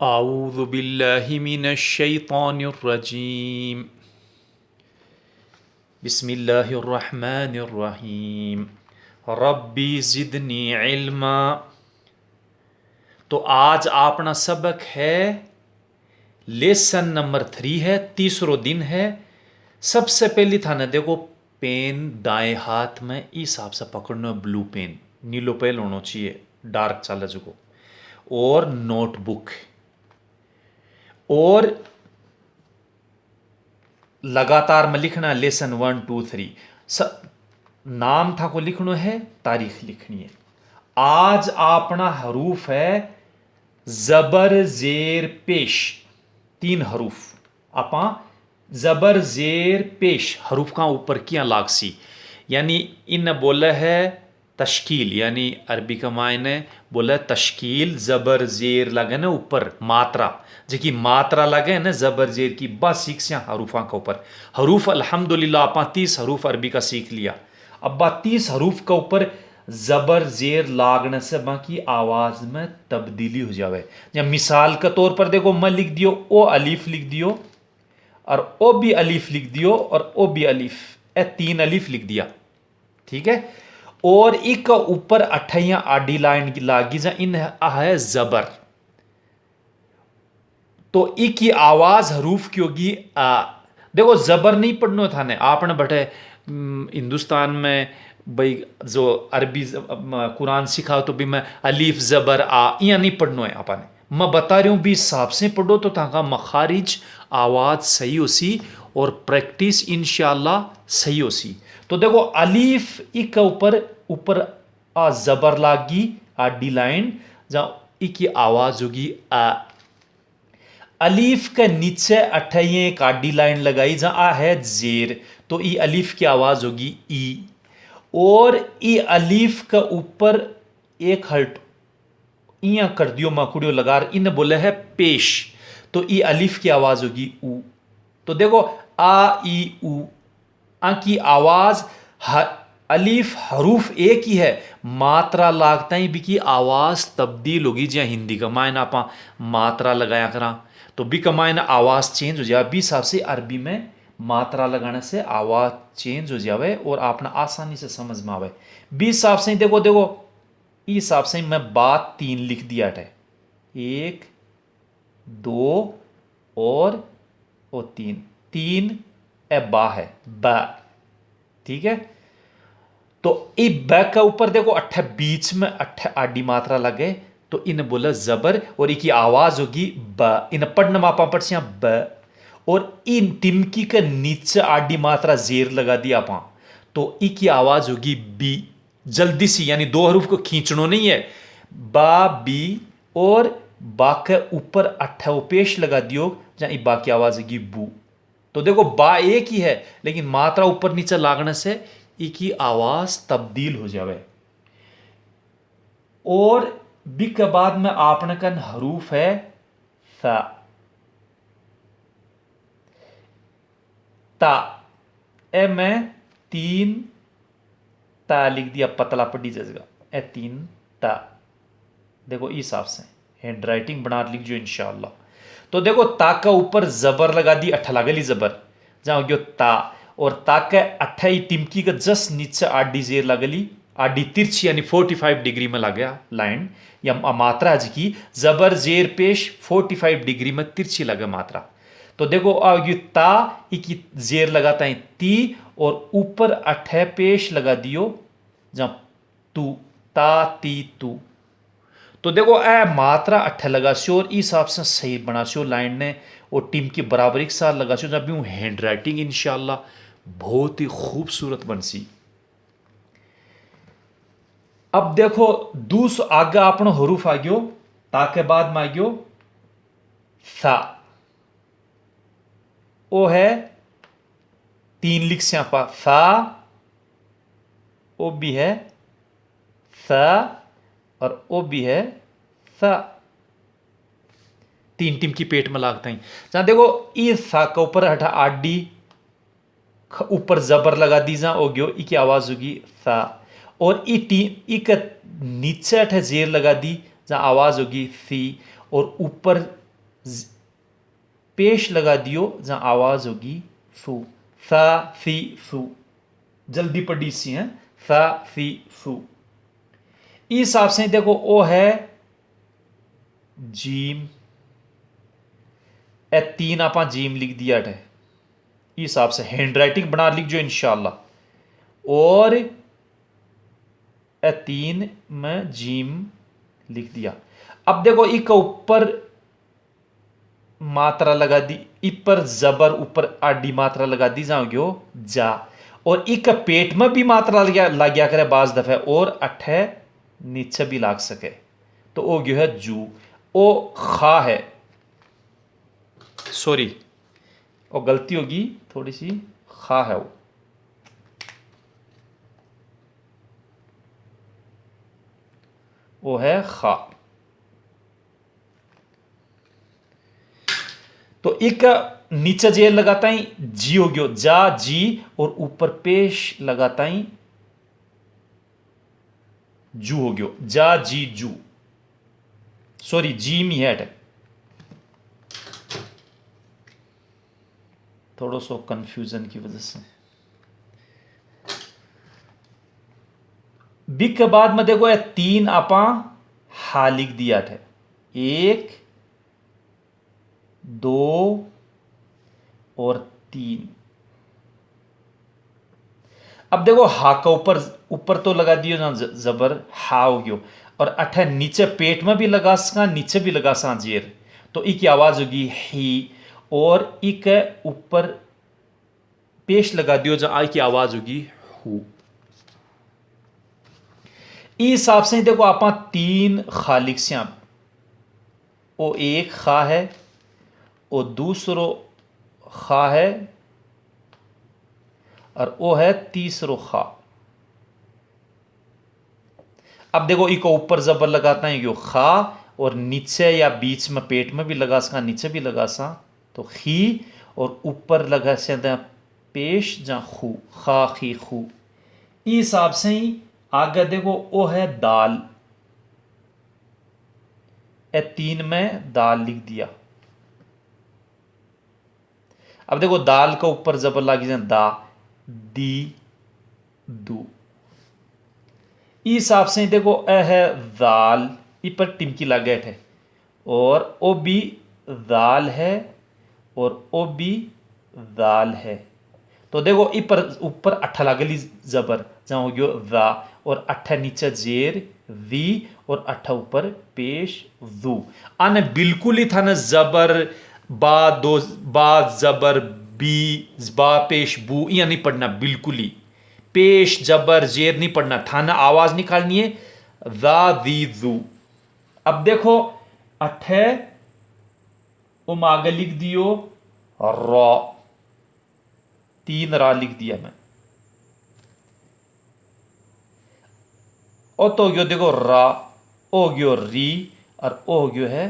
आऊज़ु बिल्लाहि मिनश शैतानिर रजीम। बिस्मिल्लाहिर रहमानिर रहीम। रब्बी ज़िदनी इल्मा। तो आज अपना सबक है, लेसन नंबर 3 है, तीसरो दिन है। सबसे पहली थाने देखो, पेन दाएं हाथ में इस हिसाब से पकड़ना, ब्लू पेन, नीलो पेन होना चाहिए, डार्क चले जो, और नोटबुक, और लगातार में लिखना लेसन 1 2 3। नाम था को लिखना है, तारीख लिखनी है। आज अपना हरूफ है जबर जेर पेश, 3 हरूफ। आपा जबर जेर पेश हरूफ का ऊपर किया लागसी, यानी इन बोले है तश्कील, यानी अरबी का मायने बोले तश्कील, जबर जेर लगे ना ऊपर मात्रा, जी मात्रा लगे ना जबर जेर की, बस सीख से हरूफा का ऊपर हरूफ। अल्हम्दुलिल्लाह आपा 30 हरूफ अरबी का सीख लिया। अब 30 हरूफ का ऊपर जबर जेर लागने से बाकी आवाज में तब्दीली हो जावे। या मिसाल के तौर पर देखो, मैं लिख दियो ओ अलीफ लिख दियो, और ओ भी अलीफ लिख दियो, और ओ भी अलीफ, ए 3 अलीफ लिख दिया, ठीक है। और एक ऊपर अठैया आडी लाइन की लागी जा, इन है जबर। तो एक की आवाज हरूफ की होगी आ। देखो जबर नहीं पढ़ना था ने आपने बैठे हिंदुस्तान में भाई, जो अरबी कुरान सिखाओ तो भी मैं अलीफ जबर आ या नहीं पढ़ना है आपने। मैं बता रही हूँ भी हिसाब से पढ़ो तो ताका मखारिज आवाज सही हो सी, और प्रैक्टिस इंशाल्लाह सही हो सी। तो देखो अलीफ एक ऊपर ऊपर आ जबर लागी, आडी लाइन जहाँ की आवाज होगी आ। अलीफ के नीचे अठैये एक आडी लाइन लगाई जहां आ है जेर, तो ई अलीफ की आवाज होगी ई। और ई अलीफ का ऊपर एक हल्ट इया कर दियो, माकुड़ियो लगा, इन बोले है पेश, तो ई अलीफ की आवाज होगी ऊ। तो देखो आ ई ऊ, आ की आवाज अलीफ हरूफ एक ही है, मात्रा लागता ही भी की आवाज तब्दील होगी। जहाँ हिंदी का मायना आप मात्रा लगाया करा, तो बी का मायना आवाज चेंज हो जाए। बी हिसाब से अरबी में मात्रा लगाने से आवाज चेंज हो जावे और आपने आसानी से समझ में आवे। बी हिसाब से देखो देखो, इस हिसाब से मैं बात 3 लिख दिया है, 1 2 और 3, 3 ए बा है, बा, ठीक है। तो ई ब का ऊपर देखो अट्ठ बीच में अट्ठ आडी मात्रा लगे, तो इन बोला जबर, और इनकी आवाज होगी ब। इन पढ़ने मापा पढ़ से ब, और इन तिमकी के नीचे आडी मात्रा जेर लगा दिया आपा, तो ई की आवाज होगी बी। जल्दी सी, यानी 2 हरूफ को खींचनो नहीं है, बा बी, और बा के ऊपर अट्ठ वो पेश लगा दियो, जहां बा की आवाज होगी बू। तो देखो बा एक ही है, लेकिन मात्रा ऊपर नीचे लागने से ई की आवाज तब्दील हो जावे। और बी के बाद में आपने कन हरूफ है सा, ता, ए मैं 3 ता लिख दिया, पतला पड़ी जगह ए 3 ता। देखो इस हिसाब से हैंड राइटिंग बना लिख जो इंशाल्लाह। तो देखो ता का ऊपर जबर लगा दी, अठ लागली जबर, जहां गयो ता, और ता के अठाई टिमकी का जस्ट नीचे आडी जेर लगली, आडी तिरछी, यानी 45 डिग्री में लग गया लाइन, या मात्रा की जबर जेर पेश 45 डिग्री में तिरछी लगे मात्रा। तो देखो ये ता की जेर लगाता है ती, और ऊपर अठे पेश लगा दियो, जहां तू, ता ती तू। तो देखो ए मात्रा अठ लगा सो, और इस हिसाब से सही बना सो लाइन ने, और टीम की बराबरी के साथ लगा सो, जब यूं हैंड राइटिंग इंशाल्लाह बहुत ही खूबसूरत बन सी। अब देखो दूस आगे अपनो हरूफ आ गयो, ताके बाद में आ गयो सा, ओ है 3 लिख से आपा सा, ओ भी है सा, और ओ भी है सा, 3 टिम की पेट में लागता ही। जहां देखो इस सा का ऊपर हटा आडी ऊपर जबर लगा दी, जहां हो गयो ई की आवाज होगी सा, और ई का नीचे अठे जेर लगा दी, जहां आवाज होगी सी, और ऊपर पेश लगा दियो जहां आवाज होगी फू, सा सी फू, जल्दी पढ़ी सी है, सा सी फू। इस हिसाब से देखो ओ है जीम, ए तीन आप जीम लिख दिया है, इस हिसाब से हैंड राइटिंग बना लिख जो इंशाल्लाह। और ए तीन में जीम लिख दिया। अब देखो एक ऊपर मात्रा लगा दी, इस पर जबर ऊपर आडी मात्रा लगा दी जाओ जा, और एक पेट में भी मात्रा लग गया करे बाज दफे, और अठे नीचे भी लाग सके, तो ओ गयो है जू। ओ खा है, सॉरी वो गलती होगी थोड़ी सी, खा है वो है खा। तो एक नीचे जेल लगाता ही जी हो गयो जा जी, और ऊपर पेश लगाता ही जू हो गयो जा जी जू, सॉरी जी मी है, थोड़ा सा कंफ्यूजन की वजह से। बिग के बाद में देखो ये तीन आपा हा लिख दिया थे, एक दो और तीन। अब देखो हा का ऊपर ऊपर तो लगा दियो ना जबर, हा हो गयो, और अठे नीचे पेट में भी लगा सका, नीचे भी लगा सा जेर, तो ई की आवाज होगी ही, और ई के ऊपर पेश लगा दियो जो आई की आवाज होगी हु। इस हिसाब से देखो आप तीन खालिक से, वो एक खा है, वो दूसरो खा है, और वो है तीसरो खा। अब देखो इको ऊपर जबर लगाता है यो खा, और नीचे या बीच में पेट में भी लगा सका, नीचे भी लगा सा, तो खी, और ऊपर लगा से पेश जा खू, खा खी खू। इस हिसाब से ही आगे देखो ओ है दाल, ए तीन में दाल लिख दिया। अब देखो दाल का ऊपर जबर लगी जाए दा, दी दू। इस हिसाब से देखो ए है दाल, इ पर टिमकी लग गए थे, और ओ भी दाल है, और ओ भी दाल है। तो देखो इ पर ऊपर अट्ठा लागली जबर जहां हो गयो दा, और अट्ठा नीचे जेर दी, और अट्ठा ऊपर पेश दू। आने बिल्कुल ही था ना जबर बा दो, बा जबर बी, बा पेश बू, या नहीं पढ़ना बिल्कुल ही, पेश जबर जेर नहीं पढ़ना, थाना आवाज निकालनी है दा दी दू। अब देखो अठे उम आगे लिख दियो रॉ, तीन रा लिख दिया मैं, ओ तो हो गयो देखो रा, ओ हो गयो री, और ओ हो गयो है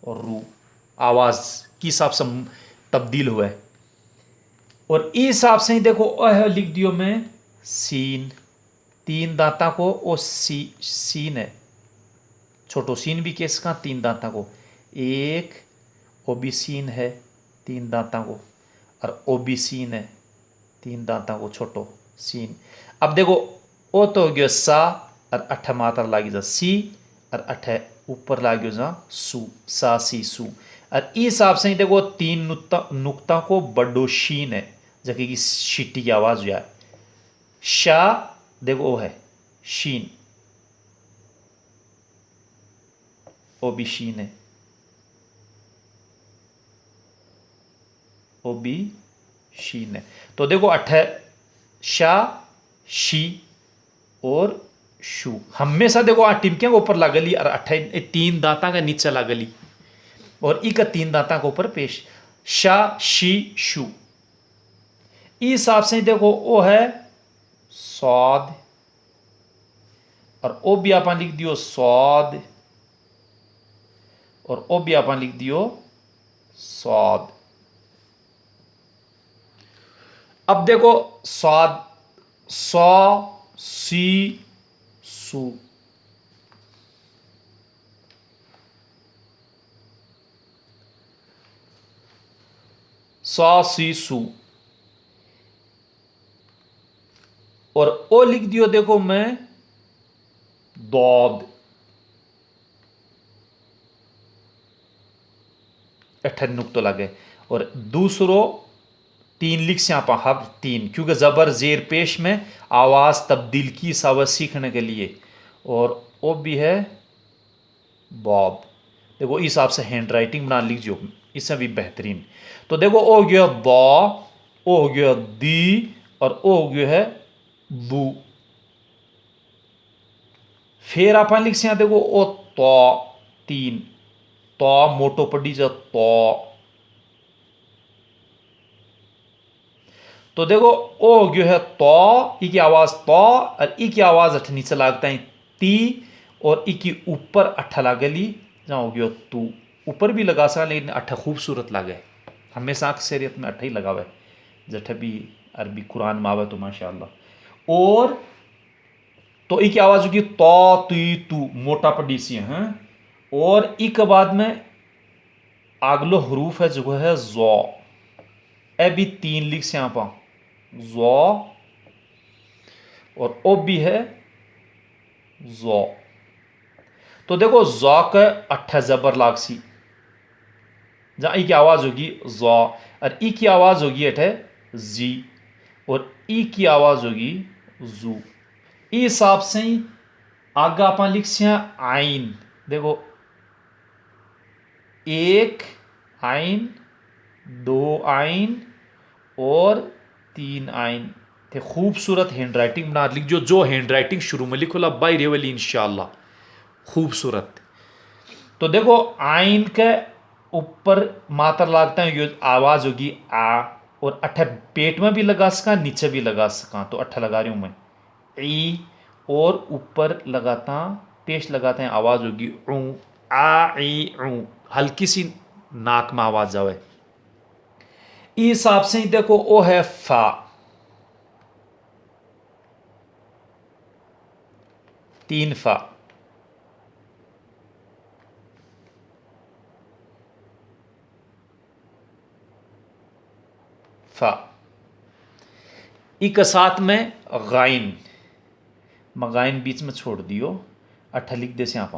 रू। आवाज की हिसाब से तब्दील हुआ है। और इस हिसाब से ही देखो ओ है लिख दियो मैं सीन, तीन दांता को ओ सीन है, छोटो सीन भी केस का तीन दांता को, एक ओ भी सीन है तीन दांता को, और ओ भी सीन है तीन दांता को छोटो सीन। अब देखो ओ तो हो गयो सा, और अठे मात्रा लागी जा सी, और अठे ऊपर लाग्यो जा सू, सा सी सू। और इस हिसाब से ही देखो तीन नुक्ता को बड़ो शीन है, जबकि की शिट्टी की आवाज हुआ है शा, देखो ओ है शीन, ओ भी शीन है, ओ भी शीन है। तो देखो अठे शा शी और शू, हमेशा देखो आ टिमकियां के ऊपर लागली, और अठे तीन दांता के नीचे लागली, और ई का तीन दांता के ऊपर पेश शा शी शू। इस हिसाब से देखो ओ है सौद, और ओ भी आप लिख दियो सौद, और ओ भी आप लिख दियो सौद। अब देखो स्वाद, सौ सी सू, सा सी सू। और ओ लिख दियो देखो मैं दौद। अठन नुक्तो लगे। और दूसरो तीन लिख से आप हर तीन, क्योंकि जबर जेर पेश में आवाज तब्दील की सावज सीखने के लिए। और वो भी है बॉब। देखो इस हिसाब से हैंड राइटिंग बना लीजिए, इससे भी बेहतरीन। तो देखो ओ हो गया बॉ, ओ हो गया दी, और ओ हो गया है बू। फिर आप लिख से देखो ओ तो तीन, तो मोटो पड़ी जा तो। तो देखो ओ हो गया है तो, ई की आवाज तो, और ई की आवाज अठ नीचे लागता है ती, और ई की ऊपर अठा लागली जहां हो गया तू। ऊपर भी लगा सका लेकिन अठा खूबसूरत लागे। हमेशा अक्सरियत में अठा ही लगावे, जठे भी अरबी कुरान में आवे तो माशाअल्लाह। और तो ई की आवाज होगी तो ती तू, मोटा पड़ी सी है। और ई के बाद में अगलो हरूफ है जो है जो। ए भी तीन लिख से आप जो, और ओ भी है जो। तो देखो जौ का अट्ठा जबर लागसी, जहां ई की आवाज होगी जौ, और ई की आवाज होगी अठे जी, और ई की आवाज होगी जू। ई हिसाब से ही आगे आप लिख से आइन। देखो एक आइन, दो आइन, और तीन आइन। थे खूबसूरत हैंड राइटिंग बना लिख जो हैंड राइटिंग शुरू में लिखो ला बाई रेवली इंशाल्लाह खूबसूरत। तो देखो आइन के ऊपर मात्रा लागता है, ये आवाज होगी आ, और अठा पेट में भी लगा सका, नीचे भी लगा सका, तो अठा लगा रही हूं मैं ई। और ऊपर लगाता पेश लगाते हैं, आवाज होगी ऊ, आ ई ऊ, हल्की सी नाक में आवाज आवे। इस हिसाब से ही देखो ओ है फा, तीन फा। फा ई के साथ में गाइन, मगाइन बीच में छोड़ दियो, अट्ठा लिख दे से आप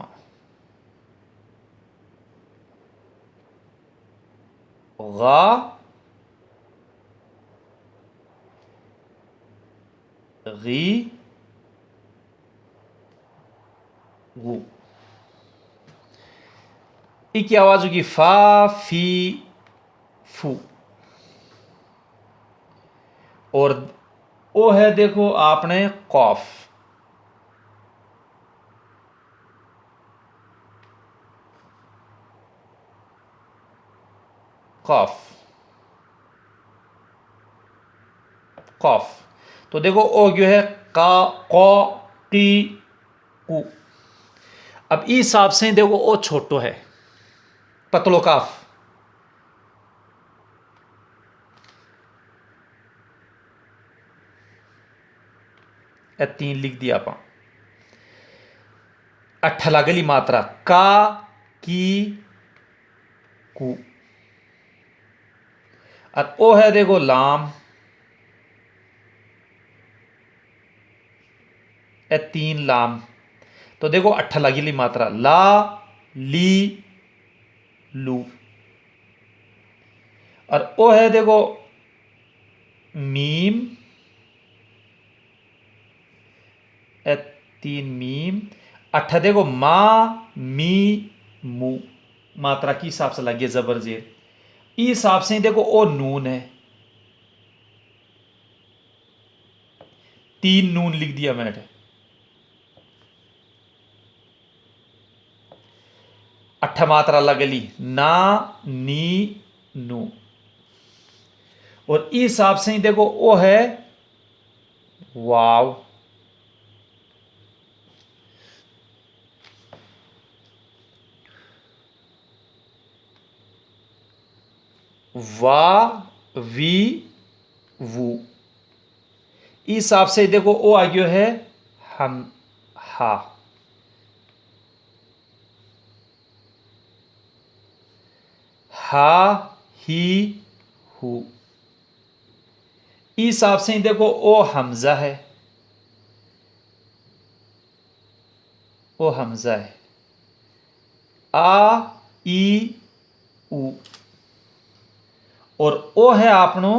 गा, गी, गु। ई की आवाज होगी फा फी फू। और ओ है देखो आपने कौफ, कौफ, कौफ। तो देखो ओ जो है का कौ की कु। अब इस हिसाब से देखो ओ छोटो है, पतलो काफ। ए तीन लिख दिया आप। अट्ठा लागली मात्रा का की कु। और ओ है देखो लाम, ए तीन लाम। तो देखो अट्ठा लागली मात्रा ला ली लू। और ओ है देखो मीम, ए तीन मीम। अट्ठा देखो मा मी मू, मात्रा की हिसाब से लगी जबर जेर। इस हिसाब से देखो ओ नून है, तीन नून लिख दिया मैंने। अट्ठा मात्रा लगली ना नी नू। और इस हिसाब से ही देखो ओ है वाव, वा वी वू। इस हिसाब से देखो ओ आ गयो है हम हा, हा ही हु। इस हिसाब से ही देखो ओ हमजा है, ओ हमजा है, आ ई उ, और ओ है आपनो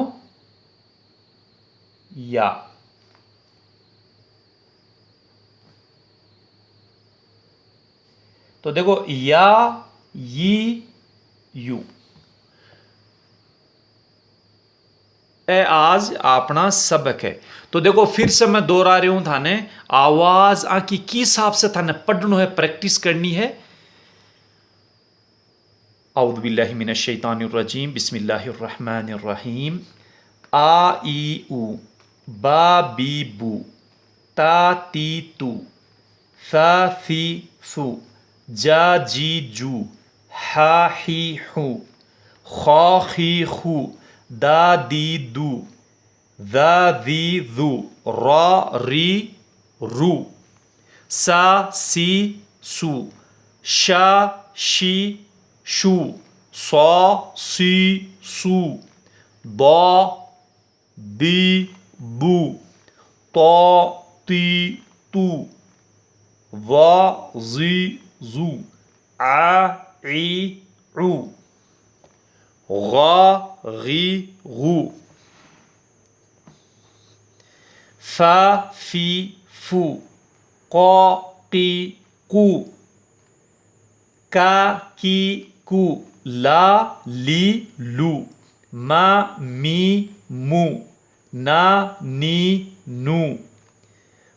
या। तो देखो या यी यू, ए आज अपना सबक है। तो देखो फिर से मैं दोहरा रही हूं थाने, आवाज आकी किस हिसाब से थाने पढ़नो है, प्रैक्टिस करनी है। औज़ु बिल्लाहि मिनश शैतानिर रजीम, बिस्मिल्लाहिर रहमानिर रहीम। आ ई उ, बा बी बू, ता ती तू, सा सी सू, जा जी जू, हा ही हू, खा खी खू, दा दी दू, दा दी दू, रा री रू, सा सी सू, शा शी शू, सौ सी सू, दा दी बू, तो ती तू, वा जी जू, आ ई ऊ, गा गी गू, फा फी फू, क़ा की कू, का की कू, ला ली लू, मा मी मू, ना नी नू,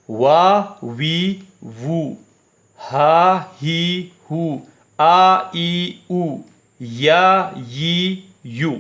वा वी वू, हा ही हू, आ ई उ, या यी यू।